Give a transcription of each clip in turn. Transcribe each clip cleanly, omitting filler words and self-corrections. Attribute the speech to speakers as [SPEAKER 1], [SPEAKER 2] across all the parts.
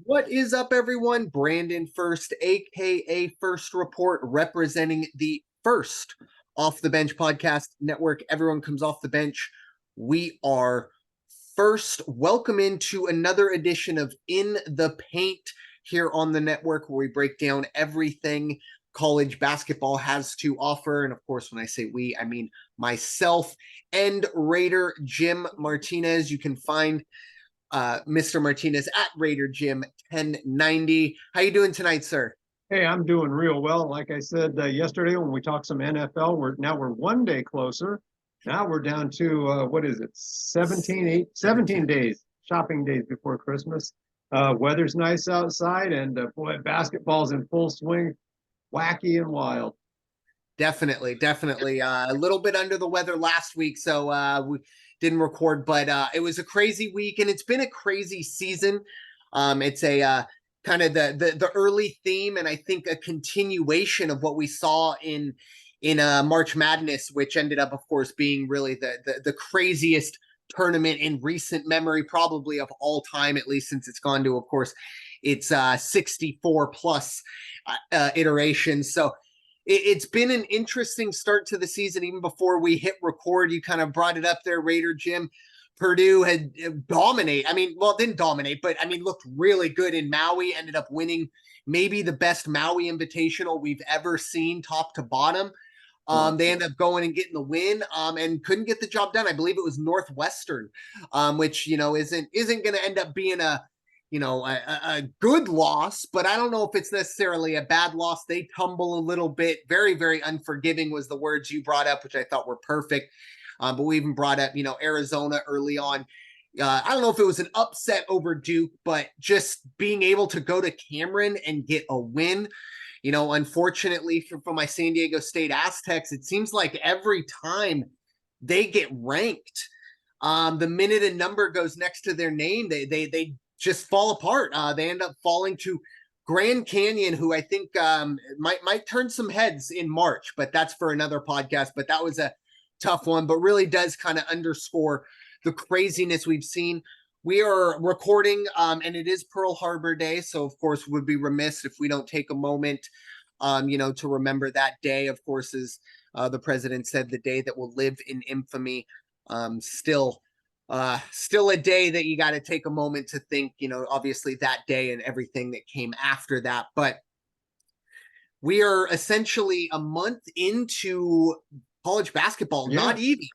[SPEAKER 1] What is up, everyone? Brandon Ferst, aka First Report, representing the First Off the Bench podcast network. Everyone comes off the bench. We are First. Welcome into another edition of In the Paint here on the network, where we break down everything college basketball has to offer. And of course, when I say we, I mean myself and Raider Jim Martinez. You can find Mr. Martinez at Raider Jim 1090. How you doing tonight, sir?
[SPEAKER 2] Hey, I'm doing real well. Like I said yesterday when we talked some NFL, we're one day closer. Now we're down to what is it? 17 days, shopping days before Christmas. Weather's nice outside, and boy, basketball's in full swing, wacky and wild.
[SPEAKER 1] Definitely. A little bit under the weather last week, so we didn't record, but it was a crazy week, and it's been a crazy season. It's a kind of the early theme, and I think a continuation of what we saw in March Madness, which ended up, of course, being really the craziest tournament in recent memory, probably of all time, at least since it's gone to, of course, its 64 plus iterations. So it's been an interesting start to the season. Even before we hit record, you kind of brought it up there, Raider Jim. Purdue had dominate. I mean, well, didn't dominate, but I mean, looked really good in Maui. Ended up winning maybe the best Maui Invitational we've ever seen, top to bottom. They ended up going and getting the win, and couldn't get the job done. I believe it was Northwestern, which isn't going to end up being a good loss, but I don't know if it's necessarily a bad loss. They tumble a little bit. Very, very unforgiving was the words you brought up, which I thought were perfect. But we even brought up, Arizona early on. I don't know if it was an upset over Duke, but just being able to go to Cameron and get a win. Unfortunately for my San Diego State Aztecs, it seems like every time they get ranked, the minute a number goes next to their name, they just fall apart. They end up falling to Grand Canyon, who I think might turn some heads in March, but that's for another podcast. But that was a tough one, but really does kind of underscore the craziness we've seen. We are recording, and it is Pearl Harbor Day, so of course would be remiss if we don't take a moment, to remember that day. Of course, as the president said, the day that will live in infamy. Still a day that you got to take a moment to think, obviously that day and everything that came after that. But we are essentially a month into college basketball, not even.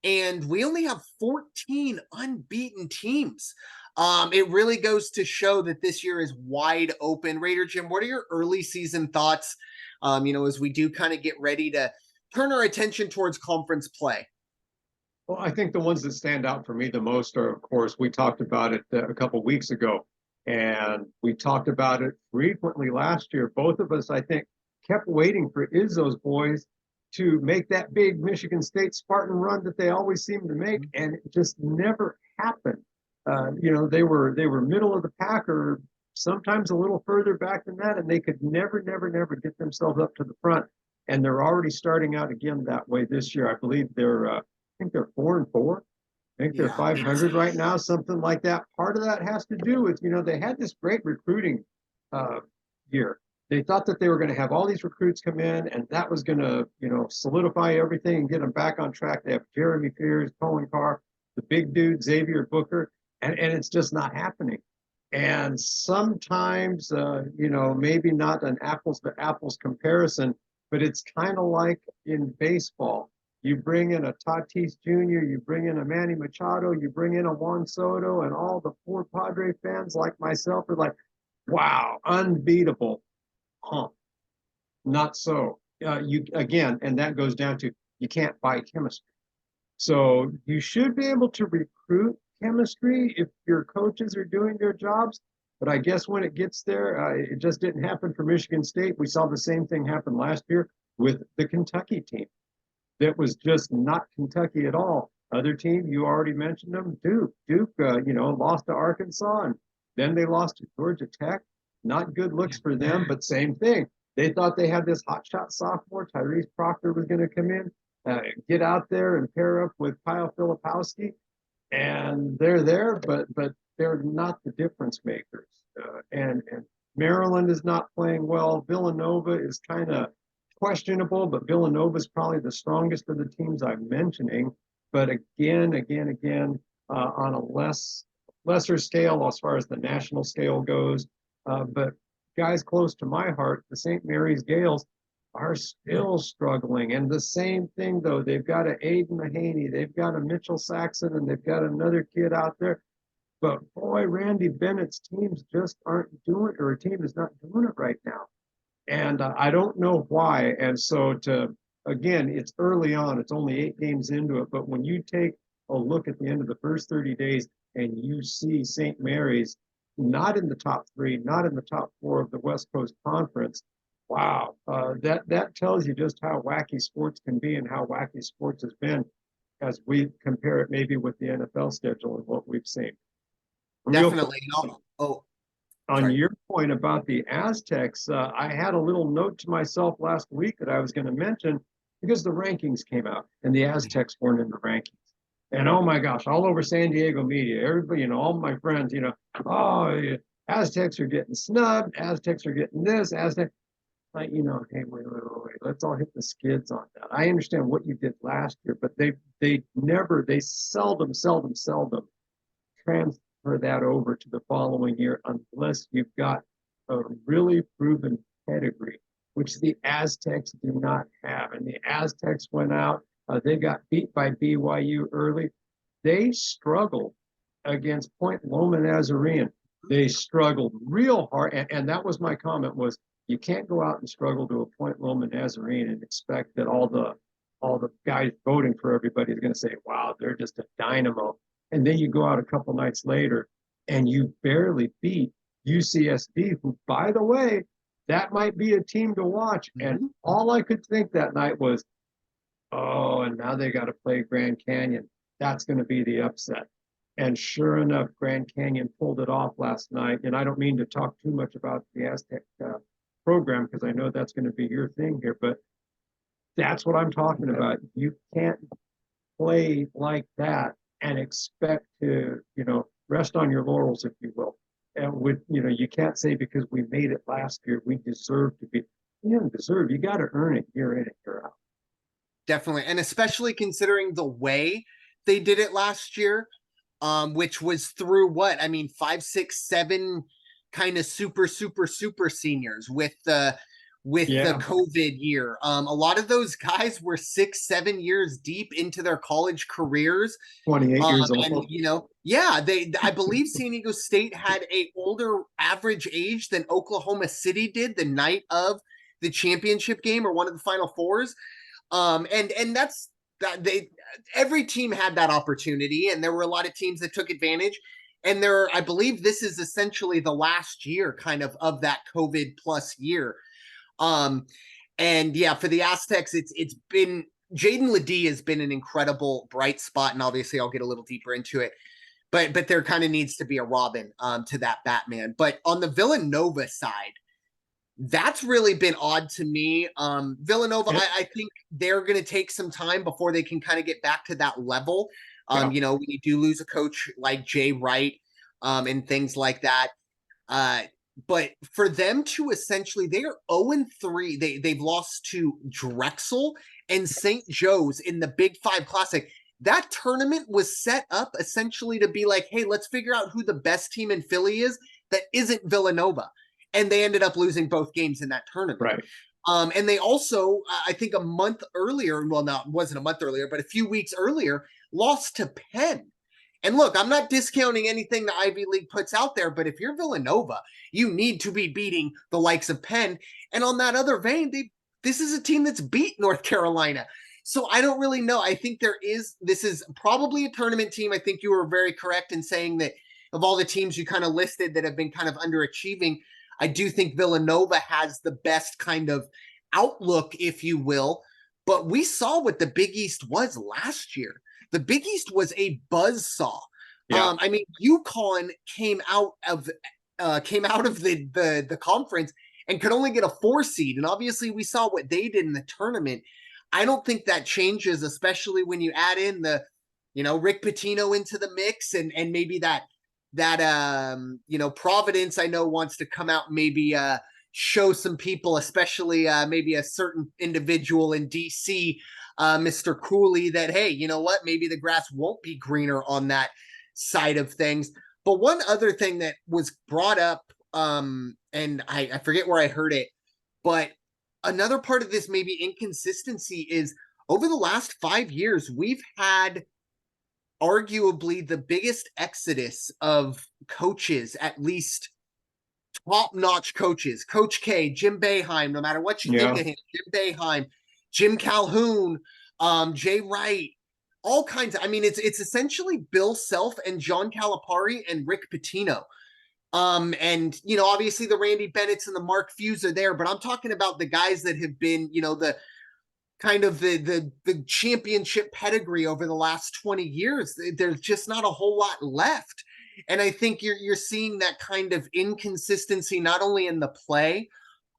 [SPEAKER 1] And we only have 14 unbeaten teams. It really goes to show that this year is wide open. Raider Jim, what are your early season thoughts, as we do kind of get ready to turn our attention towards conference play?
[SPEAKER 2] Well, I think the ones that stand out for me the most are, of course, we talked about it a couple weeks ago, and we talked about it frequently last year. Both of us, I think, kept waiting for Izzo's boys to make that big Michigan State Spartan run that they always seem to make, and it just never happened. They were middle of the pack, or sometimes a little further back than that, and they could never get themselves up to the front. And they're already starting out again that way this year. I believe I think they're 4-4. I think they're 500 right now, something like that. Part of that has to do with, they had this great recruiting year. They thought that they were going to have all these recruits come in, and that was going to, solidify everything and get them back on track. They have Jeremy Fears, Colin Carr, the big dude, Xavier Booker, and it's just not happening. And sometimes, maybe not an apples to apples comparison, but it's kind of like in baseball. You bring in a Tatis Jr., you bring in a Manny Machado, you bring in a Juan Soto, and all the poor Padre fans like myself are like, wow, unbeatable. Huh. Not so. And that goes down to you can't buy chemistry. So you should be able to recruit chemistry if your coaches are doing their jobs. But I guess when it gets there, it just didn't happen for Michigan State. We saw the same thing happen last year with the Kentucky team. That was just not Kentucky at all. Other team, you already mentioned them, Duke. Duke, lost to Arkansas, and then they lost to Georgia Tech. Not good looks for them, but same thing. They thought they had this hotshot sophomore, Tyrese Proctor, was going to come in, get out there and pair up with Kyle Filipowski, and they're there, but they're not the difference makers. and Maryland is not playing well. Villanova is kind of questionable, but Villanova is probably the strongest of the teams I'm mentioning. But again, on a lesser scale as far as the national scale goes. But guys close to my heart, the St. Mary's Gales, are still struggling. And the same thing, though, they've got a Aiden Mahaney, they've got a Mitchell Saxon, and they've got another kid out there. But boy, Randy Bennett's teams just aren't doing, or a team is not doing it right now. And I don't know why. And so again, it's early on, it's only 8 games into it. But when you take a look at the end of the first 30 days and you see St. Mary's not in the top 3, not in the top 4 of the West Coast Conference, wow, that tells you just how wacky sports can be and how wacky sports has been as we compare it maybe with the NFL schedule and what we've seen.
[SPEAKER 1] Definitely.
[SPEAKER 2] On
[SPEAKER 1] Sorry.
[SPEAKER 2] your point about the Aztecs, I had a little note to myself last week that I was going to mention because the rankings came out and the Aztecs weren't in the rankings. And oh my gosh, all over San Diego media, everybody, all my friends, oh, Aztecs are getting snubbed, Aztecs are getting this, Aztecs. Like, hey, wait, let's all hit the skids on that. I understand what you did last year, but they seldom transfer that over to the following year unless you've got a really proven pedigree, which the Aztecs do not have. And the Aztecs went out, they got beat by BYU early. They struggled against Point Loma Nazarene. They struggled real hard, and that was my comment was, you can't go out and struggle to a Point Loma Nazarene and expect that all the guys voting for everybody is going to say, wow, they're just a dynamo. And then you go out a couple nights later and you barely beat UCSD, who, by the way, that might be a team to watch. And all I could think that night was, oh, and now they got to play Grand Canyon. That's going to be the upset. And sure enough, Grand Canyon pulled it off last night. And I don't mean to talk too much about the Aztec program because I know that's going to be your thing here, but that's what I'm talking about. You can't play like that and expect to, rest on your laurels, if you will. And you can't say because we made it last year, we deserve to be. You don't deserve. You got to earn it year in and year out.
[SPEAKER 1] Definitely, and especially considering the way they did it last year, which was through 5, 6, 7 kind of super seniors with the COVID year. A lot of those guys were 6, 7 years deep into their college careers.
[SPEAKER 2] 28 years old.
[SPEAKER 1] And I believe San Diego State had a older average age than Oklahoma City did the night of the championship game or one of the Final Fours. And that's that every team had that opportunity, and there were a lot of teams that took advantage. And I believe this is essentially the last year kind of that COVID plus year. And yeah, for the Aztecs, it's been Jaden Ledee has been an incredible bright spot, and obviously I'll get a little deeper into it. But there kind of needs to be a Robin to that Batman. But on the Villanova side, that's really been odd to me. Villanova, I think they're going to take some time before they can kind of get back to that level. When you do lose a coach like Jay Wright and things like that. But for them to essentially, they are 0-3. They've lost to Drexel and St. Joe's in the Big 5 Classic. That tournament was set up essentially to be like, hey, let's figure out who the best team in Philly is that isn't Villanova. And they ended up losing both games in that tournament.
[SPEAKER 2] Right.
[SPEAKER 1] And they also, I think a month earlier, well, no, it wasn't a month earlier, but a few weeks earlier, lost to Penn. And look, I'm not discounting anything the Ivy League puts out there, but if you're Villanova, you need to be beating the likes of Penn. And on that other vein, this is a team that's beat North Carolina. So I don't really know. I think this is probably a tournament team. I think you were very correct in saying that of all the teams you kind of listed that have been kind of underachieving, I do think Villanova has the best kind of outlook, if you will. But we saw what the Big East was last year. The Big East was a buzzsaw.
[SPEAKER 2] Yeah.
[SPEAKER 1] UConn came out of the conference and could only get a 4 seed. And obviously we saw what they did in the tournament. I don't think that changes, especially when you add in the, Rick Pitino into the mix and maybe that Providence, I know, wants to come out and maybe show some people, especially maybe a certain individual in DC, Mr. Cooley, that, hey, you know what, maybe the grass won't be greener on that side of things. But one other thing that was brought up, and I forget where I heard it, but another part of this maybe inconsistency is over the last 5 years, we've had arguably the biggest exodus of coaches, at least top-notch coaches. Coach K, Jim Boeheim, no matter what you think of him, Jim Boeheim, Jim Calhoun, Jay Wright, all kinds of, I mean, it's essentially Bill Self and John Calipari and Rick Pitino. And obviously the Randy Bennett's and the Mark Fews are there, but I'm talking about the guys that have been, the kind of the championship pedigree over the last 20 years. There's just not a whole lot left. And I think you're seeing that kind of inconsistency, not only in the play,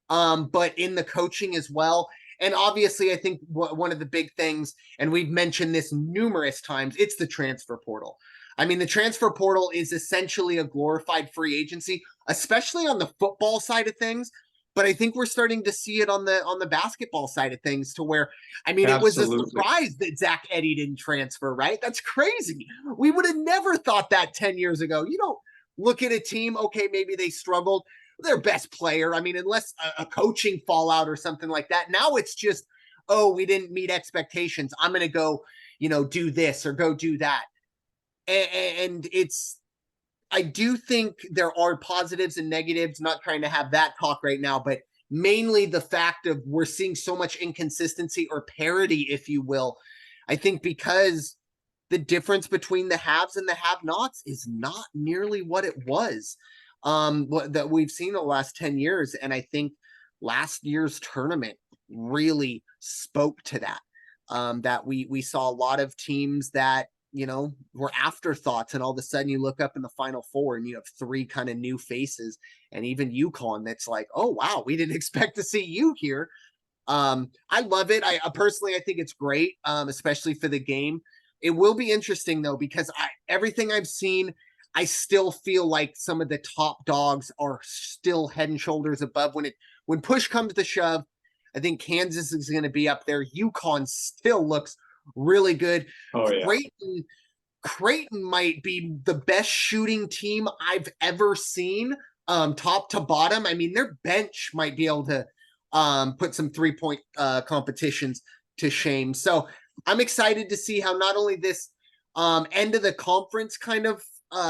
[SPEAKER 1] but in the coaching as well. And obviously, I think one of the big things, and we've mentioned this numerous times, it's the transfer portal. I mean, the transfer portal is essentially a glorified free agency, especially on the football side of things. But I think we're starting to see it on the basketball side of things, to where, I mean,
[SPEAKER 2] Absolutely.
[SPEAKER 1] It was a surprise that Zach Edey didn't transfer, right? That's crazy. We would have never thought that 10 years ago. You don't look at a team, okay, maybe they struggled. Their best player, I mean, unless a coaching fallout or something like that. Now it's just, oh, we didn't meet expectations, I'm going to go, do this or go do that. And I do think there are positives and negatives, not trying to have that talk right now, but mainly the fact of we're seeing so much inconsistency or parity, if you will. I think because the difference between the haves and the have-nots is not nearly what it was, that we've seen the last 10 years. And I think last year's tournament really spoke to that, that we saw a lot of teams that, were afterthoughts, and all of a sudden you look up in the Final Four and you have three kind of new faces, and even UConn that's like, oh wow, we didn't expect to see you here. I love it. I personally, I think it's great, especially for the game. It will be interesting though, because everything I've seen, I still feel like some of the top dogs are still head and shoulders above. When push comes to shove, I think Kansas is going to be up there. UConn still looks really good.
[SPEAKER 2] Oh, yeah.
[SPEAKER 1] Creighton might be the best shooting team I've ever seen, top to bottom. I mean, their bench might be able to put some 3-point competitions to shame. So I'm excited to see how not only this end of the conference kind of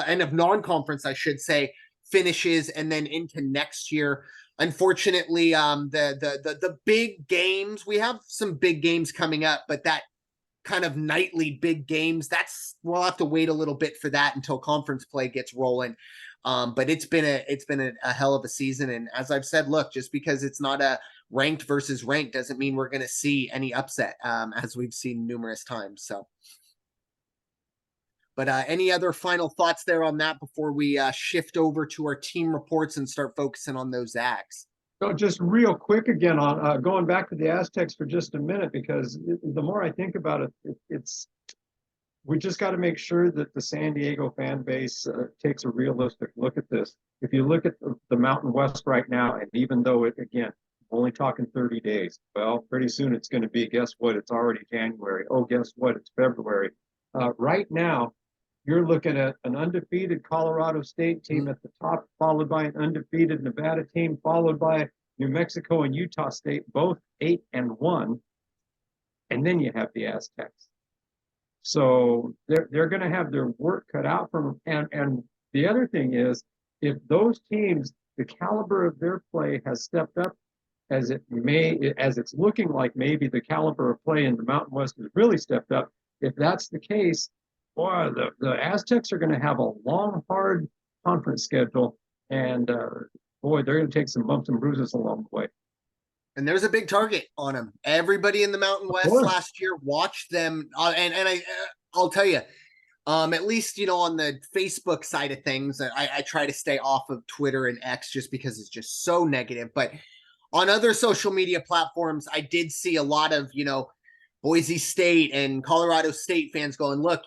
[SPEAKER 1] end of non-conference, I should say, finishes, and then into next year. Unfortunately, the big games, we have some big games coming up, but that kind of nightly big games, we'll have to wait a little bit for that until conference play gets rolling. But it's been a hell of a season. And as I've said, look, just because it's not a ranked versus ranked doesn't mean we're going to see any upset, as we've seen numerous times. So, but any other final thoughts there on that before we shift over to our team reports and start focusing on those Zags?
[SPEAKER 2] So just real quick again on going back to the Aztecs for just a minute, because the more I think about it, we just got to make sure that the San Diego fan base takes a realistic look at this. If you look at the Mountain West right now, and even though again, only talking 30 days, well, pretty soon it's going to be, guess what? It's already January. Oh, guess what? It's February. Right now, you're looking at an undefeated Colorado State team at the top, followed by an undefeated Nevada team, followed by New Mexico and Utah State, both 8-1. And then you have the Aztecs. So they're going to have their work cut out from them. And the other thing is, if those teams, the caliber of their play has stepped up, as it's looking like maybe the caliber of play in the Mountain West has really stepped up. If that's the case, boy, the Aztecs are going to have a long, hard conference schedule, and boy, they're going to take some bumps and bruises along the way.
[SPEAKER 1] And there's a big target on them. Everybody in the Mountain West last year watched them, and I'll tell you, at least on the Facebook side of things, I try to stay off of Twitter and X just because it's just so negative. But on other social media platforms, I did see a lot of Boise State and Colorado State fans going, look,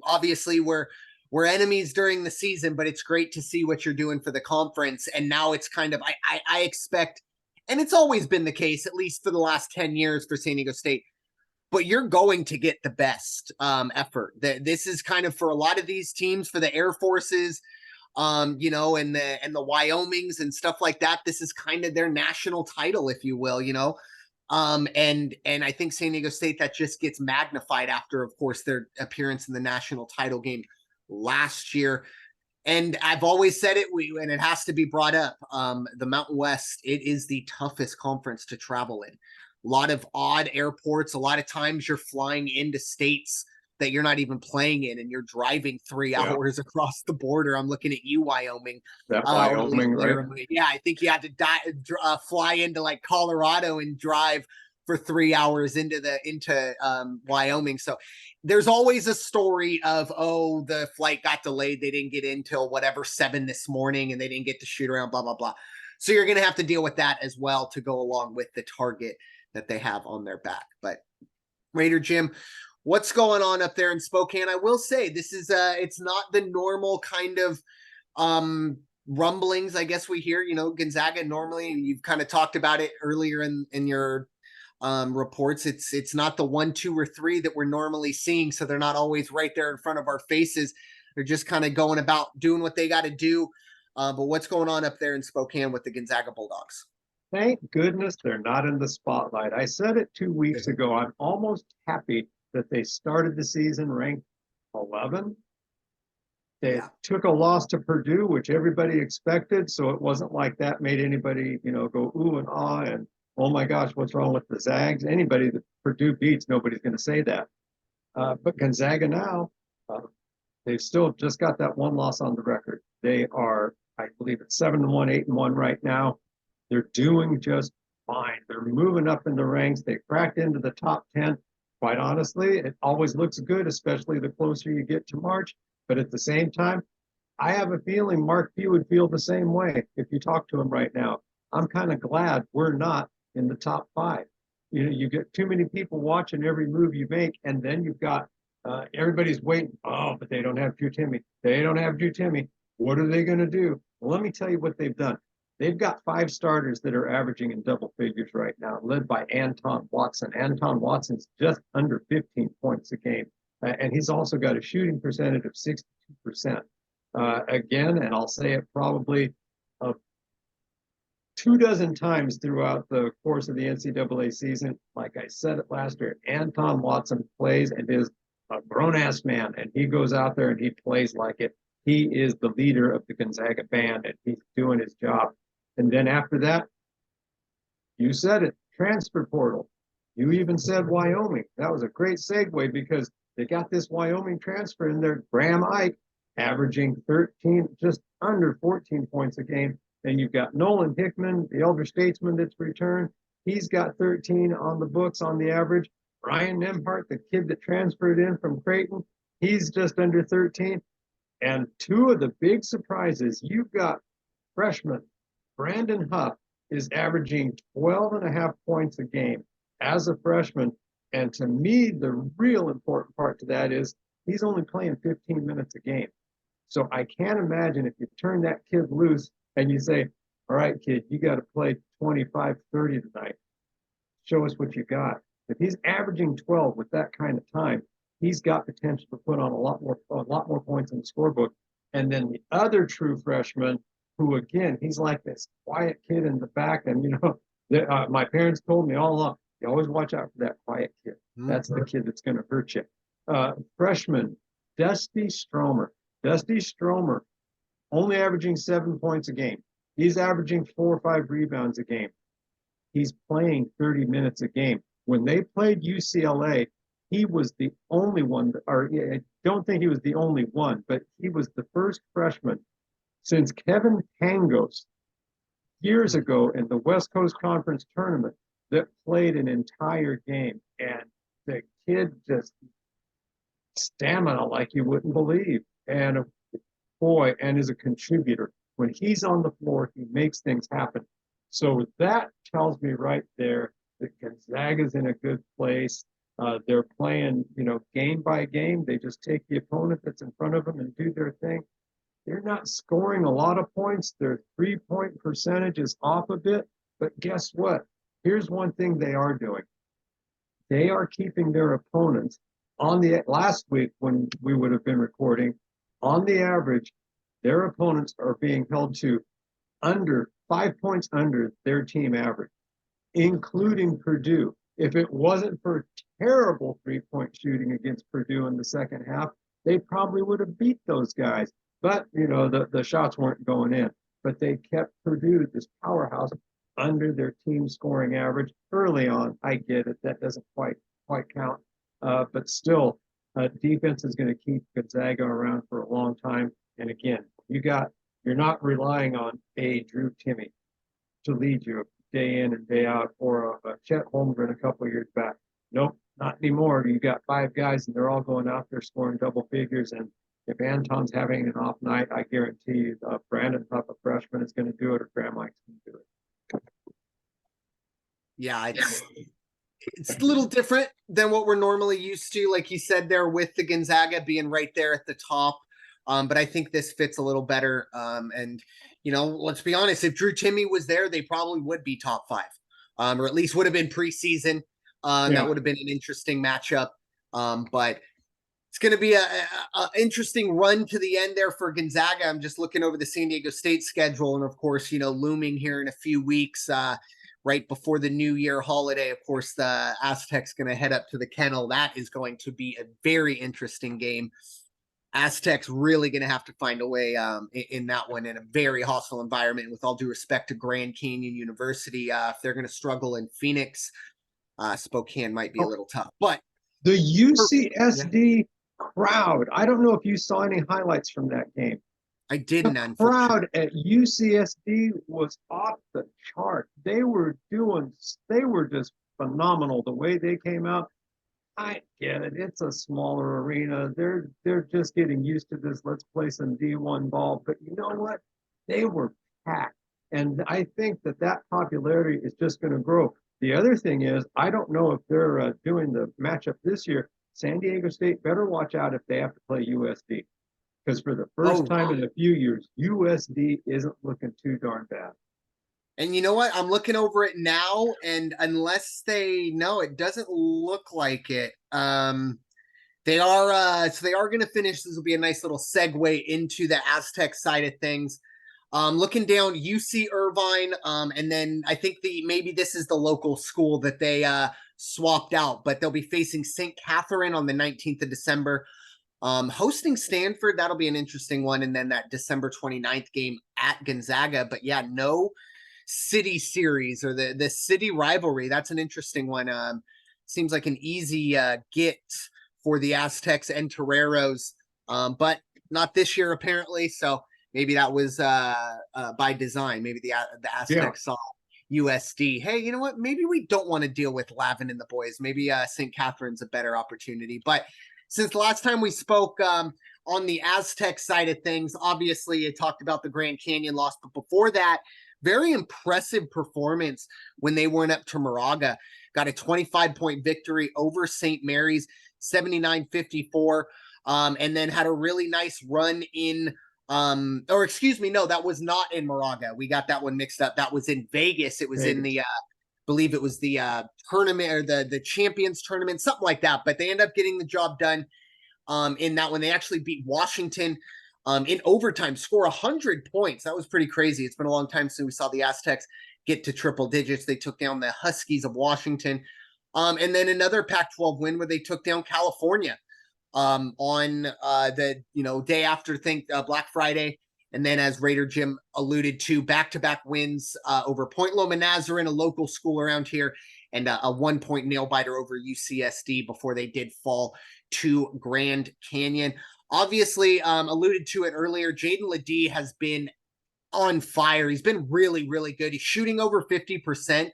[SPEAKER 1] obviously we're we're enemies during the season, but it's great to see what you're doing for the conference. And now it's kind of, I expect, and it's always been the case, at least for the last 10 years for San Diego State, but you're going to get the best effort. This is kind of for a lot of these teams, for the Air Forces, you know, and the Wyomings and stuff like that. This is kind of their national title, if you will, you know. And I think San Diego State, that just gets magnified after, of course, their appearance in the national title game last year. And I've always said it, and it has to be brought up. The Mountain West, it is the toughest conference to travel in. A lot of odd airports. A lot of times you're flying into states that you're not even playing in, and you're driving 3 hours across the border. I'm looking at you, Wyoming.
[SPEAKER 2] That Wyoming, right?
[SPEAKER 1] Yeah, I think you had to fly into like Colorado and drive for 3 hours into Wyoming. So there's always a story of, oh, the flight got delayed. They didn't get in till whatever 7 this morning, and they didn't get to shoot around, blah, blah, blah. So you're going to have to deal with that as well to go along with the target that they have on their back. But Raider Jim, what's going on up there in Spokane? I will say this is it's not the normal kind of rumblings, I guess we hear. You know, Gonzaga normally, you've kind of talked about it earlier in your reports. It's not the 1, 2, or 3 that we're normally seeing, so they're not always right there in front of our faces. They're just kind of going about doing what they got to do. But what's going on up there in Spokane with the Gonzaga Bulldogs?
[SPEAKER 2] Thank goodness they're not in the spotlight. I said it 2 weeks ago. I'm almost happy that they started the season ranked 11. They took a loss to Purdue, which everybody expected, so it wasn't like that made anybody, you know, go ooh and ah and oh my gosh, what's wrong with the Zags? Anybody that Purdue beats, nobody's going to say that. But Gonzaga now, they've still just got that one loss on the record. They are, I believe it's 7-1, 8-1 right now. They're doing just fine. They're moving up in the ranks. They cracked into the top 10. Quite honestly, it always looks good, especially the closer you get to March. But at the same time, I have a feeling Mark Few would feel the same way if you talk to him right now. I'm kind of glad we're not in the top 5. You know, you get too many people watching every move you make, and then you've got everybody's waiting. Oh, but they don't have Drew Timme. They don't have Drew Timme. What are they going to do? Well, let me tell you what they've done. They've got 5 starters that are averaging in double figures right now, led by Anton Watson. Anton Watson's just under 15 points a game, and he's also got a shooting percentage of 62%. Again, and I'll say it probably 24 times throughout the course of the NCAA season. Like I said it last year, Anton Watson plays and is a grown-ass man, and he goes out there and he plays like it. He is the leader of the Gonzaga band, and he's doing his job. And then after that, you said it, transfer portal. You even said Wyoming. That was a great segue because they got this Wyoming transfer in there, Graham Ike, averaging 13, just under 14 points a game. And you've got Nolan Hickman, the elder statesman that's returned. He's got 13 on the books on the average. Ryan Nemhart, the kid that transferred in from Creighton, he's just under 13. And 2 of the big surprises, you've got freshman Brandon Huff is averaging 12.5 points a game as a freshman. And to me, the real important part to that is he's only playing 15 minutes a game. So I can't imagine if you turn that kid loose and you say, all right, kid, you got to play 25, 30 tonight. Show us what you got. If he's averaging 12 with that kind of time, he's got potential to put on a lot more points in the scorebook. And then the other true freshman, who again, he's like this quiet kid in the back. And you know, my parents told me all along, you always watch out for that quiet kid. That's the kid that's going to hurt you. Freshman Dusty Stromer. Dusty Stromer, only averaging 7 points a game. He's averaging 4 or 5 rebounds a game. He's playing 30 minutes a game. When they played UCLA, he was the only one, or I don't think he was the only one, but he was the first freshman since Kevin Pangos years ago in the West Coast Conference tournament that played an entire game. And the kid just stamina like you wouldn't believe. And boy, and is a contributor. When he's on the floor, he makes things happen. So that tells me right there that Gonzaga's in a good place. They're playing, game by game. They just take the opponent that's in front of them and do their thing. They're not scoring a lot of points. Their 3-point percentage is off a bit. But guess what? Here's one thing they are doing. They are keeping their opponents on the last week when we would have been recording, on the average, their opponents are being held to under 5 points under their team average, including Purdue. If it wasn't for terrible 3-point shooting against Purdue in the second half, they probably would have beat those guys. But, the shots weren't going in. But they kept Purdue, this powerhouse, under their team scoring average early on. I get it. That doesn't quite count. But still, defense is going to keep Gonzaga around for a long time. And again, you're not relying on Drew Timme to lead you day in and day out, or a Chet Holmgren a couple of years back. Nope, not anymore. You got 5 guys and they're all going out there scoring double figures. And if Anton's having an off night, I guarantee you Brandon Huff, a freshman, is going to do it, or Graham Mike's going to do it.
[SPEAKER 1] Yeah, it's a little different than what we're normally used to, like you said there, with the Gonzaga being right there at the top. But I think this fits a little better. And let's be honest, if Drew Timme was there, they probably would be top 5, or at least would have been preseason. That would have been an interesting matchup. But it's going to be a interesting run to the end there for Gonzaga. I'm just looking over the San Diego State schedule, and of course, looming here in a few weeks, right before the New Year holiday. Of course, the Aztecs going to head up to the Kennel. That is going to be a very interesting game. Aztecs really going to have to find a way in that one, in a very hostile environment. With all due respect to Grand Canyon University, if they're going to struggle in Phoenix, Spokane might be a little tough. But
[SPEAKER 2] the UCSD crowd, I don't know if you saw any highlights from that game.
[SPEAKER 1] I didn't.
[SPEAKER 2] The crowd at UCSD was off the chart. They were just phenomenal the way they came out. I get it. It's a smaller arena. They're just getting used to this. Let's play some D1 ball. But you know what? They were packed. And I think that popularity is just going to grow. The other thing is, I don't know if they're doing the matchup this year. San Diego State better watch out if they have to play USD. Because for the first time in a few years, USD isn't looking too darn bad.
[SPEAKER 1] And you know what? I'm looking over it now, and unless it doesn't look like it. They are going to finish. This will be a nice little segue into the Aztec side of things. Looking down, UC Irvine, and then I think maybe this is the local school that they swapped out, but they'll be facing St. Catherine on the 19th of December. Hosting Stanford, that'll be an interesting one. And then that December 29th game at Gonzaga. But yeah, no city series or the city rivalry. That's an interesting one. Seems like an easy get for the Aztecs and Toreros, but not this year apparently. So maybe that was by design. Maybe the Aztecs saw USD. Hey, you know what? Maybe we don't want to deal with Lavin and the boys. Maybe St. Catherine's a better opportunity. But since the last time we spoke on the Aztec side of things, obviously it talked about the Grand Canyon loss, but before that, very impressive performance when they went up to Moraga. Got a 25-point victory over St. Mary's, 79-54, and then had a really nice run in that was not in Moraga. We got that one mixed up. That was in Vegas. It was in the believe it was the tournament or the Champions tournament, something like that. But they end up getting the job done in that one. They actually beat Washington in overtime, score 100 points. That was pretty crazy. It's been a long time since we saw the Aztecs get to triple digits. They took down the Huskies of Washington. And then another Pac-12 win where they took down California on the day after Black Friday. And then, as Raider Jim alluded to, back-to-back wins over Point Loma Nazarene, a local school around here, and a 1-point nail-biter over UCSD before they did fall to Grand Canyon. Obviously, alluded to it earlier, Jaden Ledee has been on fire. He's been really, really good. He's shooting over 50%,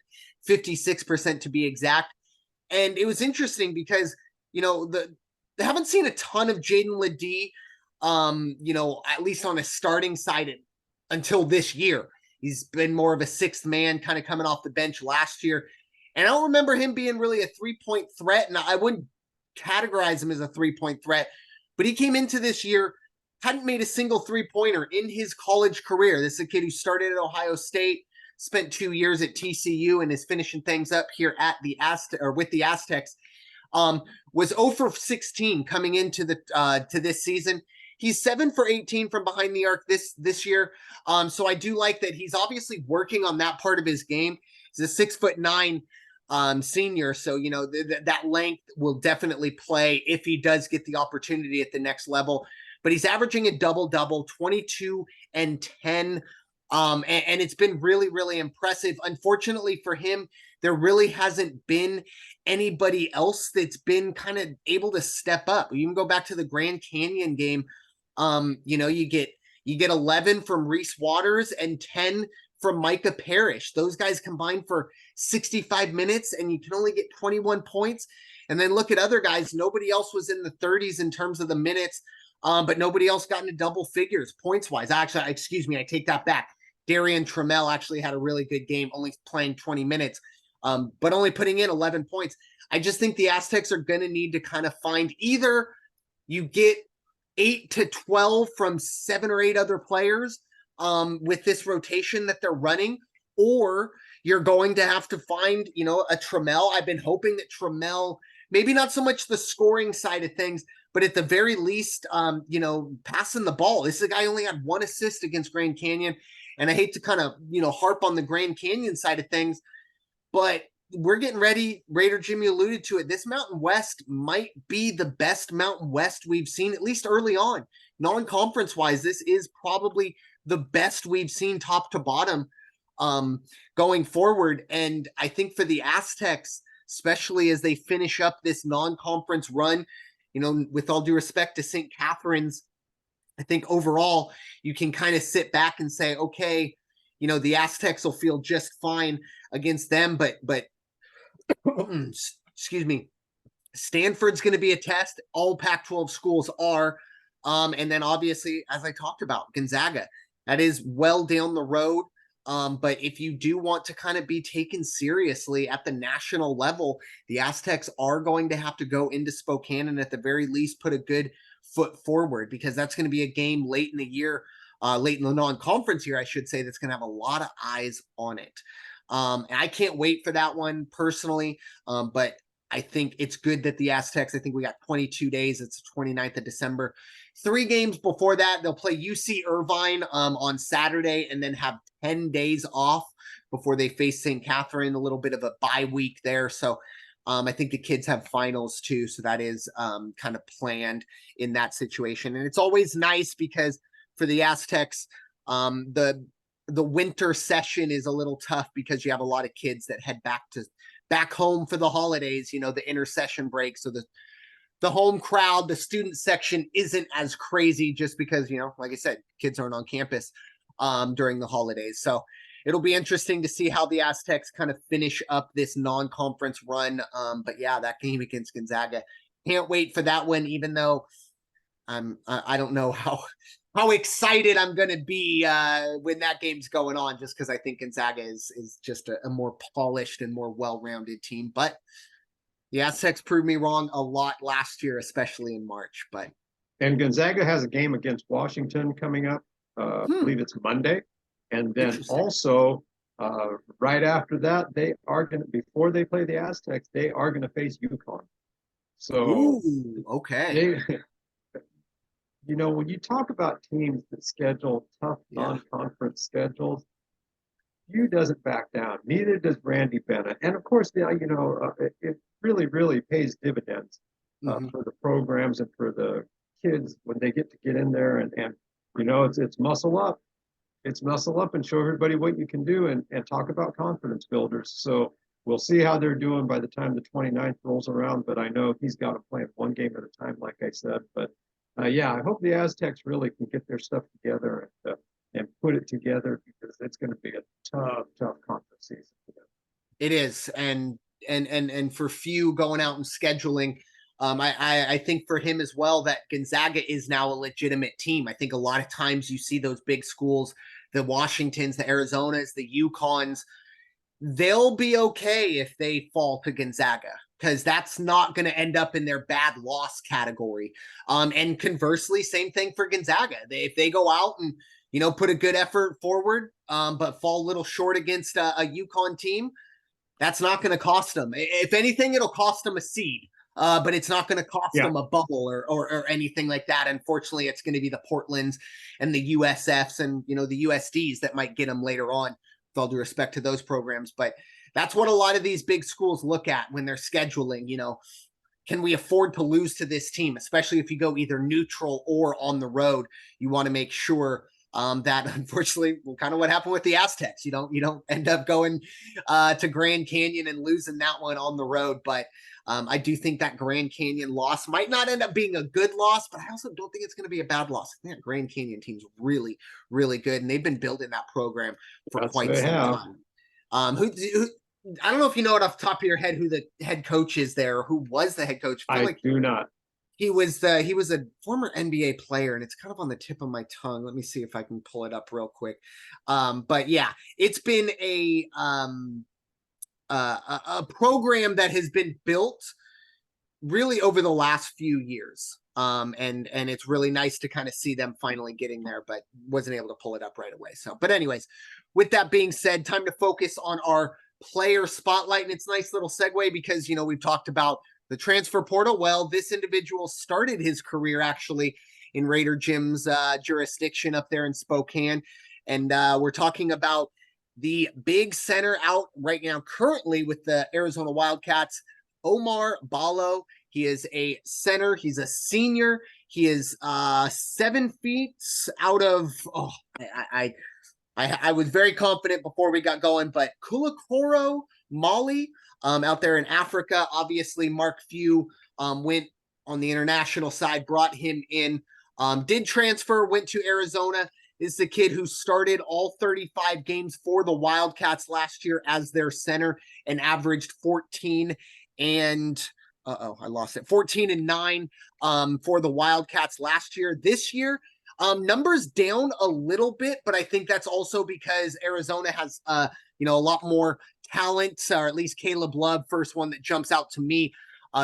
[SPEAKER 1] 56% to be exact. And it was interesting because, they haven't seen a ton of Jaden Ledee, at least on a starting side until this year. He's been more of a sixth man, kind of coming off the bench last year. And I don't remember him being really a 3-point threat, and I wouldn't categorize him as a 3-point threat, but he came into this year, hadn't made a single 3-pointer in his college career. This is a kid who started at Ohio State, spent 2 years at TCU, and is finishing things up here at the with the Aztecs. Was 0 for 16 coming into the to this season. He's 7 for 18 from behind the arc this year. So I do like that he's obviously working on that part of his game. He's a 6'9" senior, so that length will definitely play if he does get the opportunity at the next level. But he's averaging a double-double, 22 and 10. And it's been really, really impressive. Unfortunately for him, there really hasn't been anybody else that's been kind of able to step up. You can go back to the Grand Canyon game. You get 11 from Reese Waters and 10 from Micah Parrish. Those guys combined for 65 minutes, and you can only get 21 points. And then look at other guys. Nobody else was in the 30s in terms of the minutes, but nobody else got into double figures points-wise. Actually, excuse me, I take that back. Darian Trammell actually had a really good game, only playing 20 minutes, but only putting in 11 points. I just think the Aztecs are going to need to kind of find either you get 8 to 12 from 7 or 8 other players with this rotation that they're running, or you're going to have to find, a Trammell. I've been hoping that Trammell, maybe not so much the scoring side of things, but at the very least, passing the ball. This is a guy who only had 1 assist against Grand Canyon. And I hate to kind of, harp on the Grand Canyon side of things, but we're getting ready. Raider Jimmy alluded to it. This Mountain West might be the best Mountain West we've seen, at least early on. Non-conference wise, this is probably the best we've seen top to bottom going forward. And I think for the Aztecs, especially as they finish up this non-conference run, with all due respect to St. Catherine's, I think overall you can kind of sit back and say, okay, the Aztecs will feel just fine against them, but excuse me, Stanford's going to be a test. All Pac-12 schools are. And then obviously, as I talked about, Gonzaga, that is well down the road. But if you do want to kind of be taken seriously at the national level, the Aztecs are going to have to go into Spokane and at the very least put a good foot forward, because that's going to be a game late in the year, late in the non-conference year, I should say, that's going to have a lot of eyes on it. And I can't wait for that one personally. But I think it's good that the Aztecs, I think we got 22 days. It's the 29th of December. 3 games before that, they'll play UC Irvine on Saturday and then have 10 days off before they face St. Catherine, a little bit of a bye week there. So I think the kids have finals too. So that is kind of planned in that situation. And it's always nice because for the Aztecs, the winter session is a little tough because you have a lot of kids that head back home for the holidays, the intercession break. So the home crowd, the student section isn't as crazy just because, like I said, kids aren't on campus during the holidays. So it'll be interesting to see how the Aztecs kind of finish up this non-conference run. But yeah, that game against Gonzaga, can't wait for that one, even though I don't know how excited I'm going to be when that game's going on, just because I think Gonzaga is just a more polished and more well-rounded team. But the Aztecs proved me wrong a lot last year, especially in March.
[SPEAKER 2] And Gonzaga has a game against Washington coming up. I believe it's Monday. And then also, right after that, they are going to, before they play the Aztecs, they are going to face UConn. So,
[SPEAKER 1] okay.
[SPEAKER 2] When you talk about teams that schedule tough non-conference schedules, U doesn't back down. Neither does Randy Bennett. And of course, it really, really pays dividends for the programs and for the kids when they get in there and it's muscle up. It's muscle up and show everybody what you can do and talk about confidence builders. So we'll see how they're doing by the time the 29th rolls around. But I know he's got to play one game at a time, like I said. But I hope the Aztecs really can get their stuff together and put it together, because it's going to be a tough conference season for them.
[SPEAKER 1] It is, and for few going out and scheduling, I think for him as well that Gonzaga is now a legitimate team. I think a lot of times you see those big schools, the Washingtons, the Arizonas, the UConns, they'll be okay if they fall to Gonzaga, because that's not going to end up in their bad loss category. And conversely, same thing for Gonzaga. If they go out and put a good effort forward, but fall a little short against a UConn team, that's not going to cost them. If anything, it'll cost them a seed. But it's not going to cost them a bubble or anything like that. Unfortunately, it's going to be the Portlands and the USFs and the USDs that might get them later on, with all due respect to those programs. But that's what a lot of these big schools look at when they're scheduling. Can we afford to lose to this team? Especially if you go either neutral or on the road, you want to make sure that, unfortunately, kind of what happened with the Aztecs. You don't end up going to Grand Canyon and losing that one on the road. But I do think that Grand Canyon loss might not end up being a good loss, but I also don't think it's going to be a bad loss. I think that Grand Canyon team's really, really good, and they've been building that program for quite some time. Who I don't know if you know it off the top of your head who the head coach is there, or who was the head coach.
[SPEAKER 2] I do not.
[SPEAKER 1] He was a former NBA player, and it's kind of on the tip of my tongue. Let me see if I can pull it up real quick. But yeah, it's been a program that has been built really over the last few years. And it's really nice to kind of see them finally getting there, but wasn't able to pull it up right away. So, but anyways, with that being said, time to focus on our player spotlight. And it's a nice little segue because, we've talked about the transfer portal. Well, this individual started his career actually in Raider Jim's jurisdiction up there in Spokane. And we're talking about the big center out right now currently with the Arizona Wildcats, Omar Ballo. He is a center. He's a senior. He is 7 feet out of, I was very confident before we got going, but Kulakoro, Mali, out there in Africa. Obviously, Mark Few went on the international side, brought him in, did transfer, went to Arizona. Is the kid who started all 35 games for the Wildcats last year as their center and averaged 14 and 9 for the Wildcats last year. This year, numbers down a little bit, but I think that's also because Arizona has a lot more talent, or at least Caleb Love, first one that jumps out to me,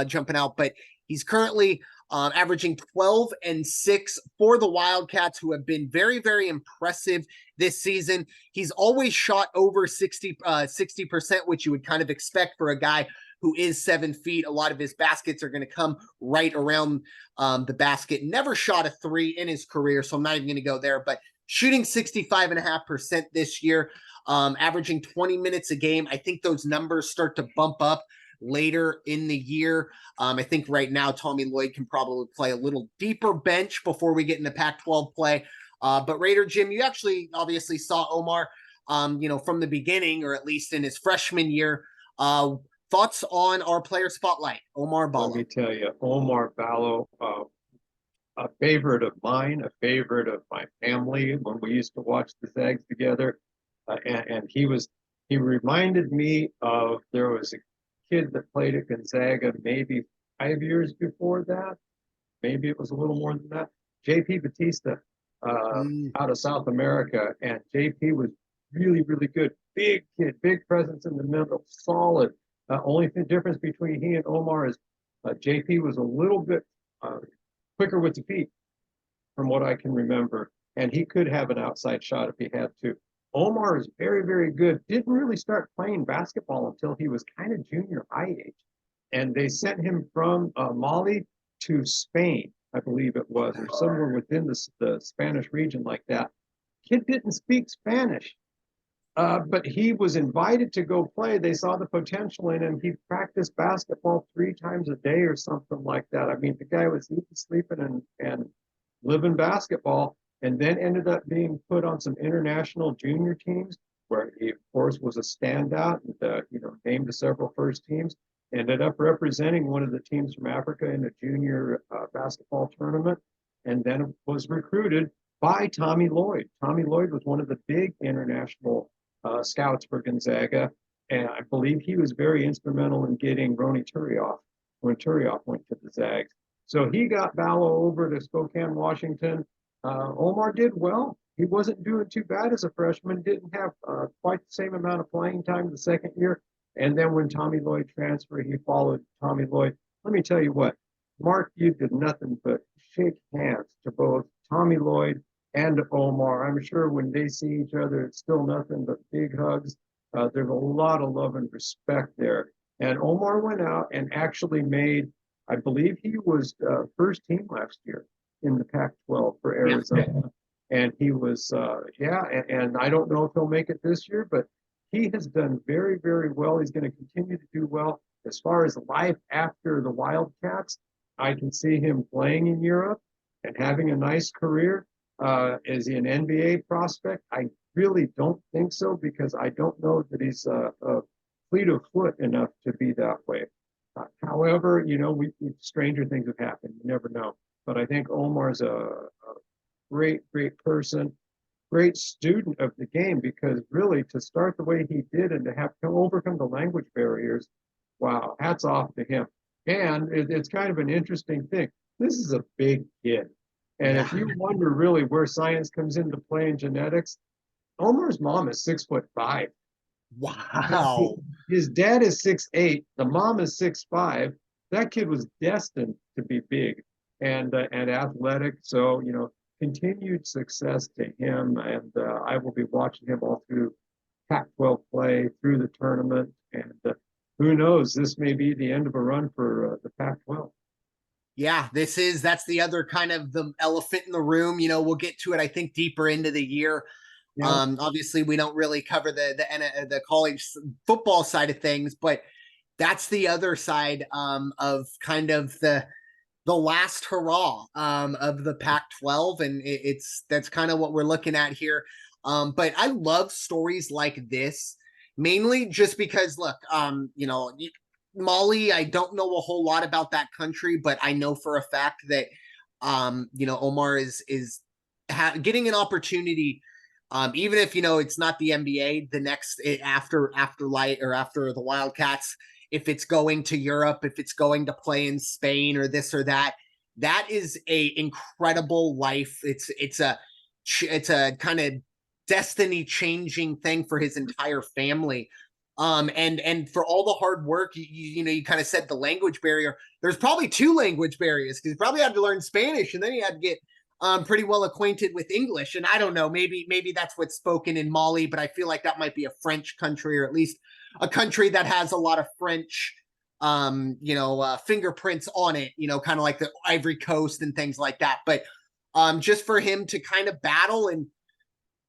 [SPEAKER 1] jumping out. But he's currently averaging 12 and 6 for the Wildcats, who have been very, very impressive this season. He's always shot over 60%, which you would kind of expect for a guy who is 7 feet. A lot of his baskets are going to come right around the basket. Never shot a 3 in his career, so I'm not even going to go there. But shooting 65.5% this year, averaging 20 minutes a game. I think those numbers start to bump up later in the year. I think right now Tommy Lloyd can probably play a little deeper bench before we get into Pac-12 play. But Raider Jim, you actually obviously saw Omar, from the beginning, or at least in his freshman year. Thoughts on our player spotlight, Omar Ballo?
[SPEAKER 2] Let me tell you, Omar Ballo, a favorite of mine, a favorite of my family when we used to watch the Zags together. And he reminded me of, there was a kid that played at Gonzaga maybe 5 years before that. Maybe it was a little more than that. JP Batista out of South America. And JP was really, really good. Big kid, big presence in the middle, solid. Only difference between he and Omar is JP was a little bit quicker with the feet, from what I can remember. And he could have an outside shot if he had to. Omar is very, very good. Didn't really start playing basketball until he was kind of junior high age. And they sent him from Mali to Spain, I believe it was, or somewhere within the Spanish region like that. Kid didn't speak Spanish, but he was invited to go play. They saw the potential in him. He practiced basketball 3 times a day or something like that. I mean, the guy was eating, sleeping, and living basketball. And then ended up being put on some international junior teams where he, of course, was a standout and, named to several first teams. Ended up representing one of the teams from Africa in a junior basketball tournament, and then was recruited by Tommy Lloyd. Tommy Lloyd was one of the big international scouts for Gonzaga, and I believe he was very instrumental in getting Ronny Turioff when Turioff went to the Zags. So he got Ballo over to Spokane, Washington. Omar did well. he wasn't doing too bad as a freshman, didn't have quite the same amount of playing time the second year. And then when Tommy Lloyd transferred, he followed Tommy Lloyd. Let me tell you what, Mark, you did nothing but shake hands to both Tommy Lloyd and Omar. I'm sure when they see each other, it's still nothing but big hugs. There's a lot of love and respect there. And Omar went out and actually made, I believe he was first team last year in the Pac-12 for Arizona. Yeah. And he was, and I don't know if he'll make it this year, but he has done very, very well. He's going to continue to do well. As far as life after the Wildcats, I can see him playing in Europe and having a nice career. Is he an NBA prospect? I really don't think so, because I don't know that he's fleet of foot enough to be that way. However, stranger things have happened. You never know. But I think Omar's a great, great person, great student of the game, because really to start the way he did and to have to overcome the language barriers, wow, hats off to him. And it's kind of an interesting thing. This is a big kid. And if you wonder really where science comes into play in genetics, Omar's mom is 6'5".
[SPEAKER 1] Wow.
[SPEAKER 2] His dad is 6'8". The mom is 6'5". That kid was destined to be big and athletic. So, continued success to him. And I will be watching him all through Pac-12 play, through the tournament. And who knows, this may be the end of a run for the Pac-12.
[SPEAKER 1] Yeah, that's the other kind of the elephant in the room. We'll get to it, I think, deeper into the year. Yeah. Obviously, we don't really cover the college football side of things, but that's the other side of kind of the last hurrah of the Pac-12, and that's kind of what we're looking at here. But I love stories like this, mainly just because, look, Mali, I don't know a whole lot about that country, but I know for a fact that Omar is getting an opportunity. Even if it's not the NBA, the next after the Wildcats, if it's going to Europe, if it's going to play in Spain or this or that, that is a incredible life. It's a kind of destiny changing thing for his entire family. And for all the hard work, you kind of said the language barrier. There's probably two language barriers, because he probably had to learn Spanish, and then he had to get pretty well acquainted with English. And I don't know, maybe that's what's spoken in Mali, but I feel like that might be a French country, or at least a country that has a lot of French, fingerprints on it, kind of like the Ivory Coast and things like that. But just for him to kind of battle and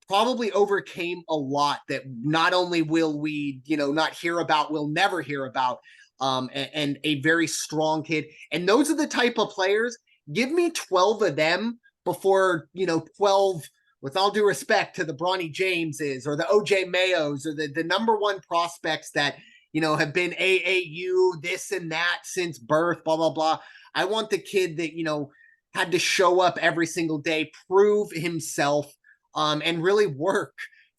[SPEAKER 1] probably overcame a lot that not only will we, not hear about, we'll never hear about, and a very strong kid. And those are the type of players, give me 12 of them before, 12, with all due respect to the Bronny Jameses or the OJ Mayos or the number one prospects that, have been AAU, this and that since birth, blah, blah, blah. I want the kid that, had to show up every single day, prove himself, and really work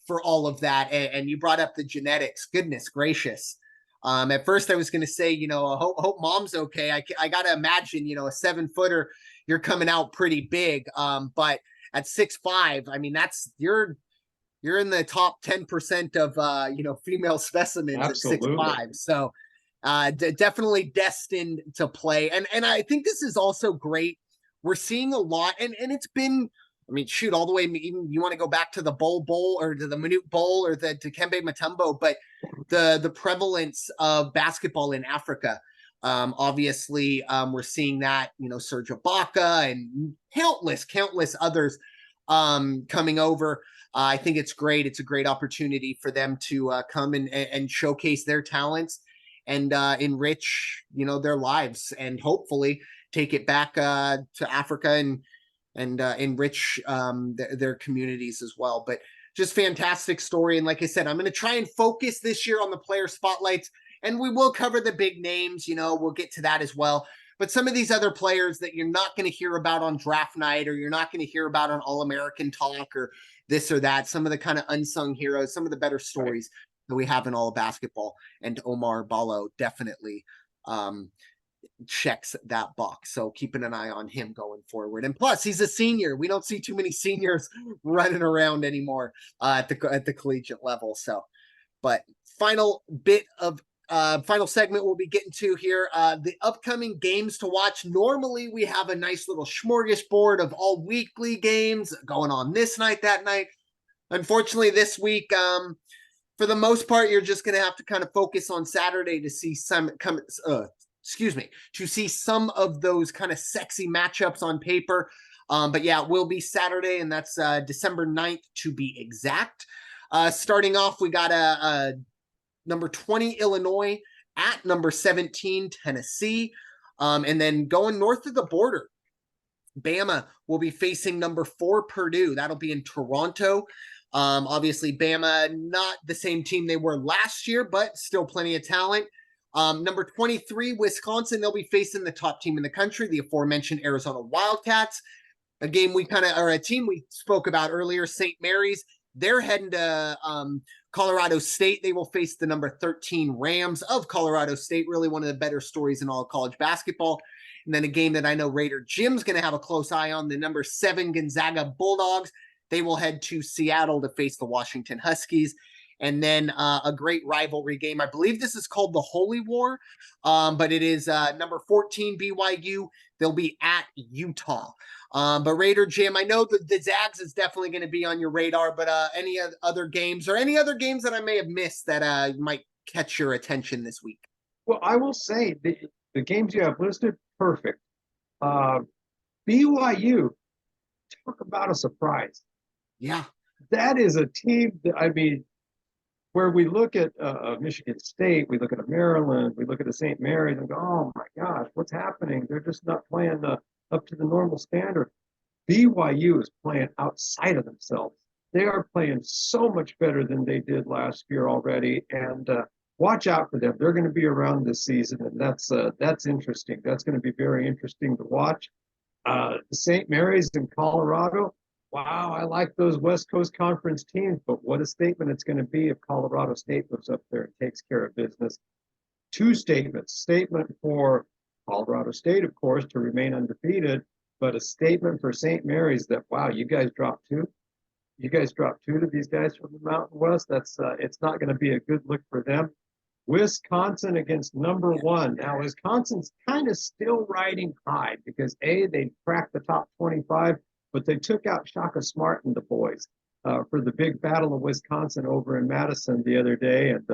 [SPEAKER 1] for all of that. And you brought up the genetics. Goodness gracious. At first I was going to say, hope mom's okay. I got to imagine, a 7-footer, you're coming out pretty big. But at 6'5", I mean, you're in the top 10% of, female specimens. Absolutely. At 6'5". So definitely destined to play. And I think this is also great. We're seeing a lot, and it's been, I mean, shoot, all the way, even you want to go back to the Bowl or to the Manute Bowl or the Dikembe Mutombo, but the prevalence of basketball in Africa. Obviously, we're seeing that, Serge Ibaka and countless others coming over. I think it's great. It's a great opportunity for them to come and showcase their talents and enrich, their lives, and hopefully take it back to Africa and enrich their communities as well. But just fantastic story. And like I said, I'm going to try and focus this year on the player spotlights, and we will cover the big names, we'll get to that as well. But some of these other players that you're not going to hear about on draft night, or you're not going to hear about on All-American Talk or this or that, some of the kind of unsung heroes, some of the better stories that we have in all of basketball, and Omar Ballo definitely checks that box. So keeping an eye on him going forward. And plus, he's a senior. We don't see too many seniors running around anymore at the collegiate level. So, but final bit of final segment we'll be getting to here, the upcoming games to watch. Normally we have a nice little smorgasbord of all weekly games going on this night, that night. Unfortunately, this week, for the most part, you're just going to have to kind of focus on Saturday to see to see some of those kind of sexy matchups on paper. But yeah, it will be Saturday, and that's December 9th to be exact. Starting off, we got a number 20 Illinois at number 17 Tennessee. And then going north of the border, Bama will be facing number 4 Purdue. That'll be in Toronto. Obviously, Bama, not the same team they were last year, but still plenty of talent. Number 23, Wisconsin, they'll be facing the top team in the country, the aforementioned Arizona Wildcats. A team we spoke about earlier, St. Mary's. They're heading to Colorado State. They will face the number 13 Rams of Colorado State, really one of the better stories in all of college basketball. And then a game that I know Raider Jim's going to have a close eye on, the number 7 Gonzaga Bulldogs. They will head to Seattle to face the Washington Huskies. And then a great rivalry game. I believe this is called the Holy War, but it is number 14 BYU. They'll be at Utah. But Raider Jim, I know that the Zags is definitely going to be on your radar, but any other games that I may have missed that might catch your attention this week?
[SPEAKER 2] Well, I will say the games you have listed, perfect. BYU, talk about a surprise.
[SPEAKER 1] Yeah.
[SPEAKER 2] That is a team that, I mean, where we look at Michigan State, we look at Maryland, we look at the St. Mary's and go, oh my gosh, what's happening? They're just not playing up to the normal standard. BYU is playing outside of themselves. They are playing so much better than they did last year already, and watch out for them. They're going to be around this season, and that's interesting. That's going to be very interesting to watch. St. Mary's in Colorado. Wow, I like those West Coast Conference teams, but what a statement it's going to be if Colorado State goes up there and takes care of business. 2 statements. Statement for Colorado State, of course, to remain undefeated, but a statement for St. Mary's that, wow, you guys dropped 2. You guys dropped 2 to these guys from the Mountain West. That's it's not going to be a good look for them. Wisconsin against number 1. Now, Wisconsin's kind of still riding high because, they cracked the top 25, but they took out Shaka Smart and the boys for the big battle of Wisconsin over in Madison the other day. And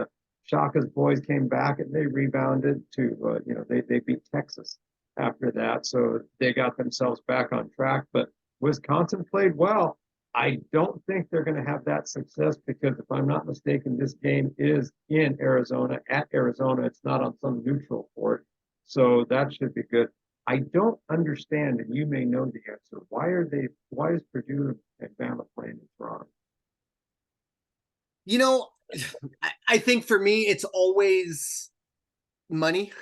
[SPEAKER 2] Shaka's boys came back and they rebounded to, they beat Texas after that. So they got themselves back on track. But Wisconsin played well. I don't think they're going to have that success because, if I'm not mistaken, this game is in Arizona, at Arizona. It's not on some neutral court. So that should be good. I don't understand, and you may know the answer. Why is Purdue and Bama playing in Toronto?
[SPEAKER 1] I think for me, it's always money.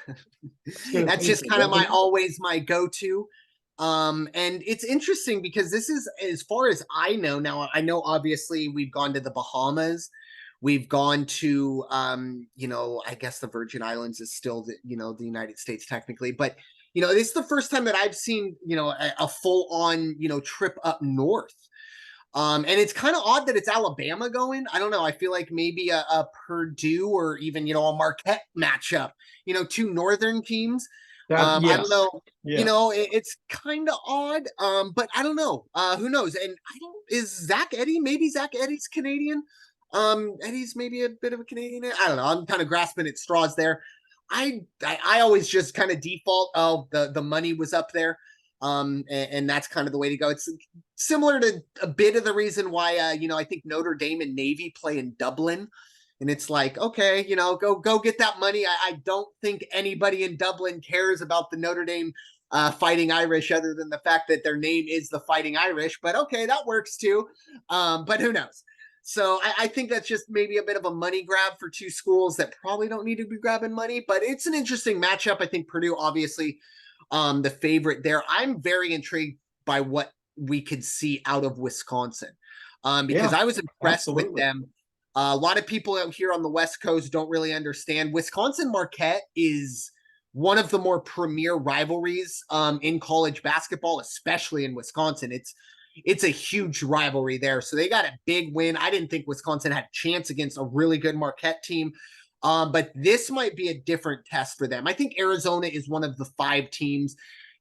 [SPEAKER 1] That's just kind of my go-to. And it's interesting because this is, as far as I know now, I know obviously we've gone to the Bahamas. We've gone to, I guess the Virgin Islands is still the United States technically, but this is the first time that I've seen, a full on, trip up north. And it's kind of odd that it's Alabama going. I don't know. I feel like maybe a Purdue or even, a Marquette matchup, 2 northern teams.
[SPEAKER 2] Yes.
[SPEAKER 1] I don't know.
[SPEAKER 2] Yes.
[SPEAKER 1] It's kind of odd. But I don't know. Who knows? And is Zach Edey? Maybe Zach Edey's Canadian. Edey's maybe a bit of a Canadian. I don't know. I'm kind of grasping at straws there. I always just kind of default. Oh, the money was up there. And that's kind of the way to go. It's similar to a bit of the reason why, I think Notre Dame and Navy play in Dublin. And it's like, okay, go get that money. I don't think anybody in Dublin cares about the Notre Dame Fighting Irish other than the fact that their name is the Fighting Irish. But okay, that works too. But who knows? So I think that's just maybe a bit of a money grab for 2 schools that probably don't need to be grabbing money. But it's an interesting matchup. I think Purdue, obviously, the favorite there. I'm very intrigued by what we could see out of Wisconsin because I was impressed with them. A lot of people out here on the West Coast don't really understand. Wisconsin Marquette is one of the more premier rivalries in college basketball, especially in Wisconsin. It's a huge rivalry there. So they got a big win. I didn't think Wisconsin had a chance against a really good Marquette team. But this might be a different test for them. I think Arizona is one of the 5 teams,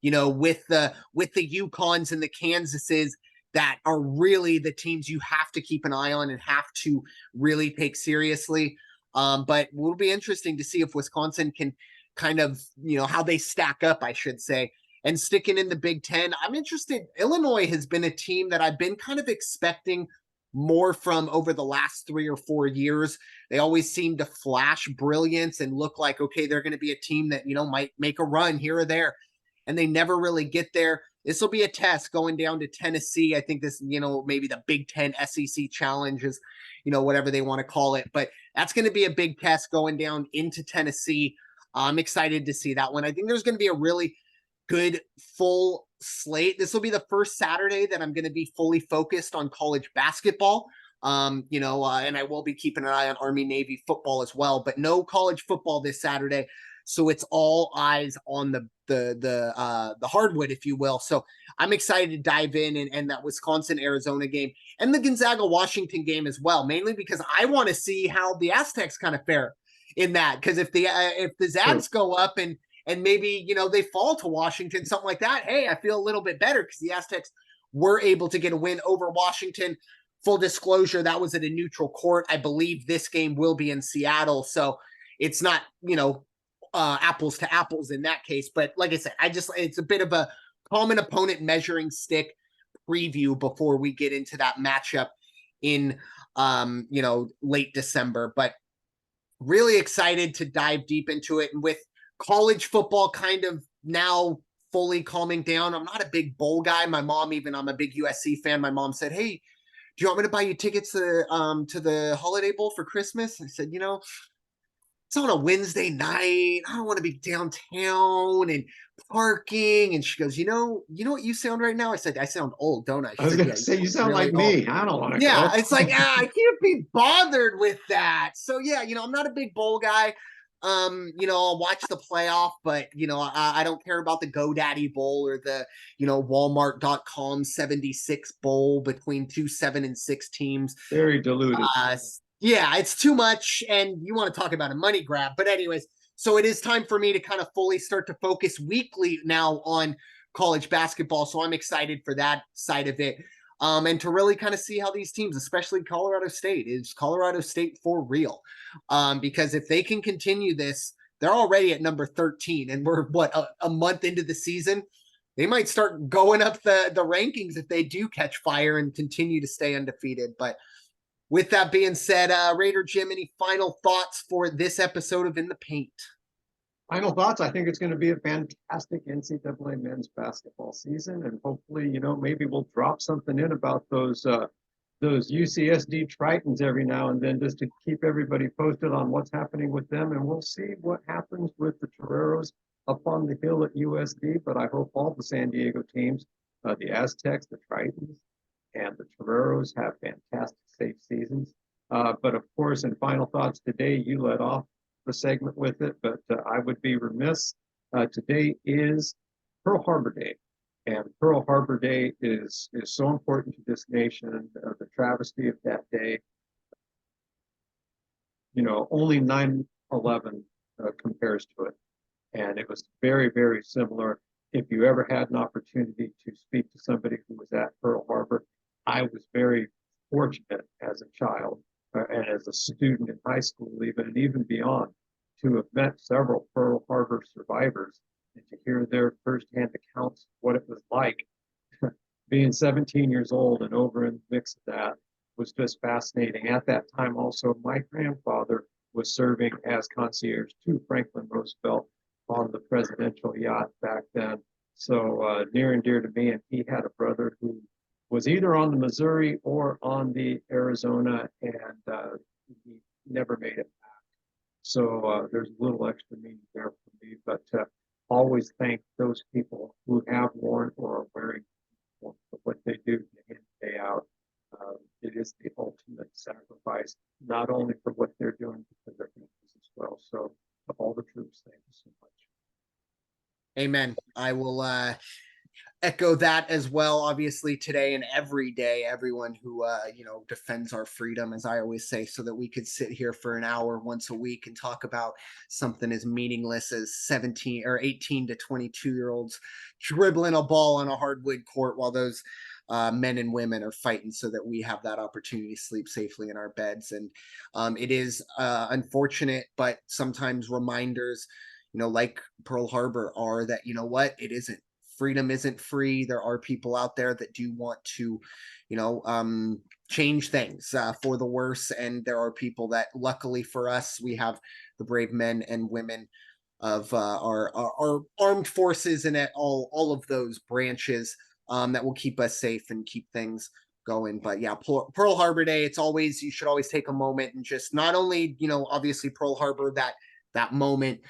[SPEAKER 1] with the UConns and the Kansases that are really the teams you have to keep an eye on and have to really take seriously. But it will be interesting to see if Wisconsin can kind of, how they stack up, I should say. And sticking in the Big Ten, I'm interested. Illinois has been a team that I've been kind of expecting more from over the last 3 or 4 years. They always seem to flash brilliance and look like, okay, they're going to be a team that, might make a run here or there. And they never really get there. This will be a test going down to Tennessee. I think this, maybe the Big Ten SEC challenge is, whatever they want to call it. But that's going to be a big test going down into Tennessee. I'm excited to see that one. I think there's going to be a really good full slate. This will be the first Saturday that I'm going to be fully focused on college basketball. And I will be keeping an eye on Army Navy football as well, but no college football this Saturday. So it's all eyes on the hardwood, if you will. So I'm excited to dive in and that Wisconsin Arizona game and the Gonzaga Washington game as well, mainly because I want to see how the Aztecs kind of fare in that. Because if the Zags go up and maybe they fall to Washington, something like that, hey, I feel a little bit better because the Aztecs were able to get a win over Washington. Full disclosure, that was at a neutral court. I believe this game will be in Seattle, so it's not apples to apples in that case. But like I said, it's a bit of a common opponent measuring stick preview before we get into that matchup in late December. But really excited to dive deep into it. And with college football kind of now fully calming down, I'm not a big bowl guy. My mom, I'm a big USC fan. My mom said, hey, do you want me to buy you tickets to the Holiday Bowl for Christmas? I said, it's on a Wednesday night. I don't want to be downtown and parking. And she goes, you know what you sound right now? I said, I sound old, don't I? She
[SPEAKER 2] I was
[SPEAKER 1] said,
[SPEAKER 2] going
[SPEAKER 1] yeah,
[SPEAKER 2] to say, you sound
[SPEAKER 1] really
[SPEAKER 2] like
[SPEAKER 1] old.
[SPEAKER 2] me. I don't want to
[SPEAKER 1] Yeah,
[SPEAKER 2] go.
[SPEAKER 1] it's like, I can't be bothered with that. So yeah, I'm not a big bowl guy. I'll watch the playoff, but I don't care about the GoDaddy Bowl or the, Walmart.com 76 Bowl between 2 7 and 6 teams.
[SPEAKER 2] Very diluted.
[SPEAKER 1] Yeah, it's too much, and you want to talk about a money grab. But anyways, so it is time for me to kind of fully start to focus weekly now on college basketball. So I'm excited for that side of it. And to really kind of see how these teams, especially Colorado State, is Colorado State for real? Because if they can continue this, they're already at number 13, and we're a month into the season. They might start going up the rankings if they do catch fire and continue to stay undefeated. But with that being said, Raider Jim, any final thoughts for this episode of In the Paint?
[SPEAKER 2] Final thoughts. I think it's going to be a fantastic NCAA men's basketball season, and hopefully, maybe we'll drop something in about those UCSD Tritons every now and then, just to keep everybody posted on what's happening with them, and we'll see what happens with the Toreros up on the hill at USD. But I hope all the San Diego teams, the Aztecs, the Tritons, and the Toreros have fantastic, safe seasons. But of course, in final thoughts today, you led off the segment with it, but I would be remiss. Today is Pearl Harbor Day, and Pearl Harbor Day is so important to this nation. The travesty of that day, only 9/11 compares to it, and it was very, very similar. If you ever had an opportunity to speak to somebody who was at Pearl Harbor, I was very fortunate as a child and as a student in high school, and even beyond, to have met several Pearl Harbor survivors and to hear their firsthand accounts of what it was like. Being 17 years old and over in the mix of that was just fascinating. At that time, also, my grandfather was serving as concierge to Franklin Roosevelt on the presidential yacht back then. So near and dear to me, and he had a brother who was either on the Missouri or on the Arizona, and he never made it back. So there's a little extra meaning there for me, but always thank those people who have worn or are wearing for what they do day in, day out. It is the ultimate sacrifice, not only for what they're doing, but for their families as well. So, of all the troops, thank you so much.
[SPEAKER 1] Amen. I will echo that as well. Obviously, today and every day, everyone who defends our freedom, as I always say, so that we could sit here for an hour once a week and talk about something as meaningless as 17 or 18 to 22-year-olds dribbling a ball on a hardwood court while those men and women are fighting so that we have that opportunity to sleep safely in our beds. And it is unfortunate, but sometimes reminders, like Pearl Harbor, are that, what, it isn't. Freedom isn't free. There are people out there that do want to, change things for the worse. And there are people that, luckily for us, we have the brave men and women of our armed forces and at all of those branches that will keep us safe and keep things going. But yeah, Pearl Harbor Day, you should always take a moment and just not only, obviously Pearl Harbor, that moment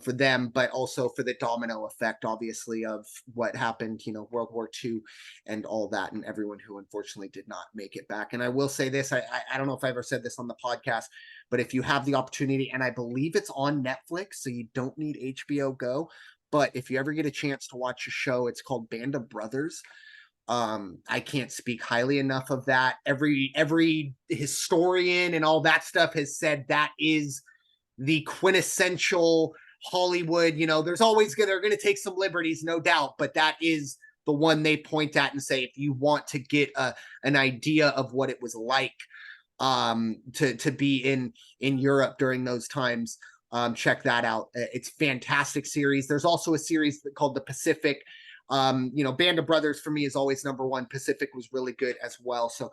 [SPEAKER 1] for them, but also for the domino effect, obviously, of what happened, World War II and all that, and everyone who unfortunately did not make it back. And I will say this, I don't know if I ever said this on the podcast, but if you have the opportunity, and I believe it's on Netflix, so you don't need HBO Go, but if you ever get a chance to watch a show, it's called Band of Brothers. I can't speak highly enough of that. Every historian and all that stuff has said that is the quintessential Hollywood. They're going to take some liberties, no doubt, but that is the one they point at and say, if you want to get an idea of what it was like to be in Europe during those times, check that out. It's fantastic series. There's also a series called The Pacific. Band of Brothers for me is always number one. Pacific was really good as well. So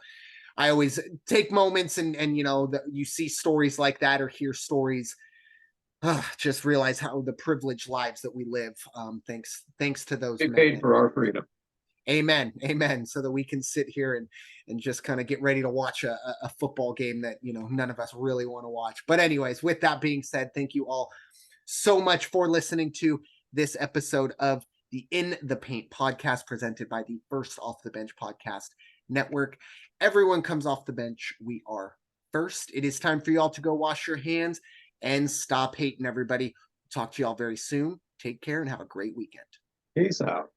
[SPEAKER 1] I always take moments and that you see stories like that or hear stories, just realize how the privileged lives that we live. Thanks to those
[SPEAKER 2] We
[SPEAKER 1] men.
[SPEAKER 2] paid for our freedom.
[SPEAKER 1] Amen. So that we can sit here and just kind of get ready to watch a football game that, none of us really want to watch. But anyways, with that being said, thank you all so much for listening to this episode of the In the Paint podcast presented by the First Off the Bench podcast network. Everyone comes off the bench. We are first. It is time for y'all to go wash your hands and stop hating everybody. Talk to y'all very soon. Take care and have a great weekend.
[SPEAKER 2] Peace out.